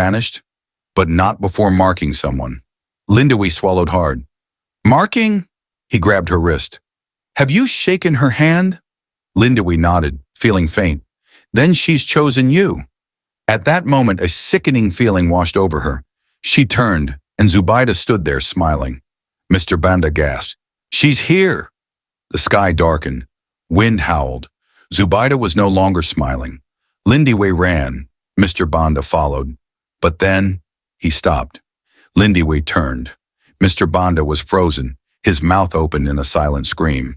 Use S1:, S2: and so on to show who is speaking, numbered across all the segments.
S1: vanished, but not before marking someone. Lindiwe swallowed hard. Marking? He grabbed her wrist. Have you shaken her hand? Lindiwe nodded, feeling faint. Then she's chosen you. At that moment, a sickening feeling washed over her. She turned, and Zubaida stood there smiling. Mr. Banda gasped. She's here! The sky darkened. Wind howled. Zubaida was no longer smiling. Lindiwe ran. Mr. Banda followed. But then, he stopped. Lindiwe turned. Mr. Banda was frozen, his mouth opened in a silent scream.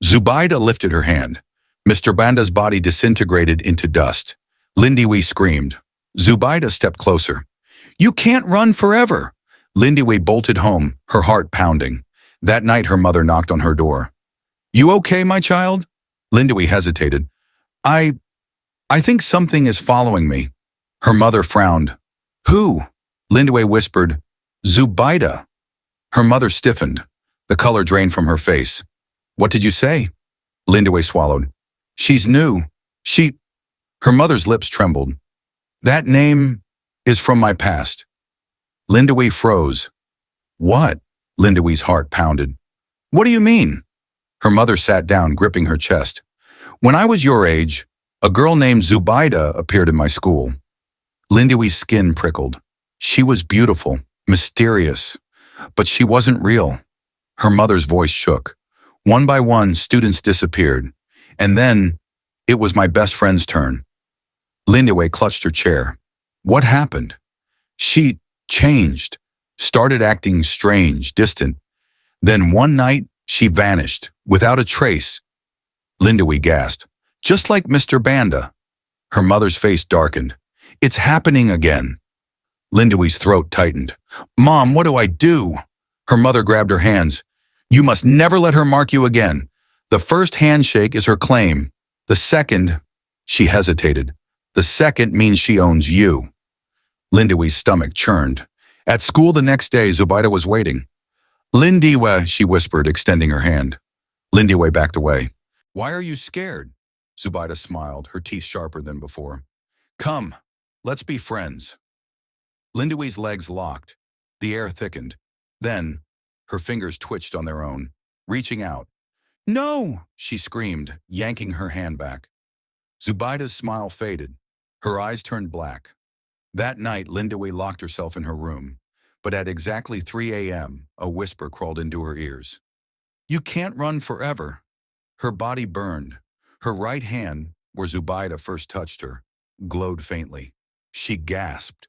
S1: Zubaida lifted her hand. Mr. Banda's body disintegrated into dust. Lindiwe screamed. Zubaida stepped closer. You can't run forever! Lindiwe bolted home, her heart pounding. That night her mother knocked on her door. You okay, my child? Lindiwe hesitated. I think something is following me. Her mother frowned. Who? Lindiwe whispered. Zubaida. Her mother stiffened. The color drained from her face. What did you say? Lindiwe swallowed. She's new. Her mother's lips trembled. That name is from my past. Lindiwe froze. What? Lindiwe's heart pounded. What do you mean? Her mother sat down, gripping her chest. When I was your age, a girl named Zubaida appeared in my school. Lindiwe's skin prickled. She was beautiful, mysterious, but she wasn't real. Her mother's voice shook. One by one, students disappeared. And then, it was my best friend's turn. Lindiwe clutched her chair. What happened? She changed, started acting strange, distant. Then one night, she vanished, without a trace. Lindiwe gasped. Just like Mr. Banda. Her mother's face darkened. It's happening again. Lindiwe's throat tightened. Mom, what do I do? Her mother grabbed her hands. You must never let her mark you again. The first handshake is her claim. The second, she hesitated. The second means she owns you. Lindiwe's stomach churned. At school the next day, Zubaida was waiting. Lindiwe, she whispered, extending her hand. Lindiwe backed away. Why are you scared? Zubaida smiled, her teeth sharper than before. Come, let's be friends. Lindiwe's legs locked. The air thickened. Then, her fingers twitched on their own, reaching out. No, she screamed, yanking her hand back. Zubaida's smile faded. Her eyes turned black. That night, Lindiwe locked herself in her room. But at exactly 3 a.m., a whisper crawled into her ears. You can't run forever. Her body burned. Her right hand, where Zubaida first touched her, glowed faintly. She gasped.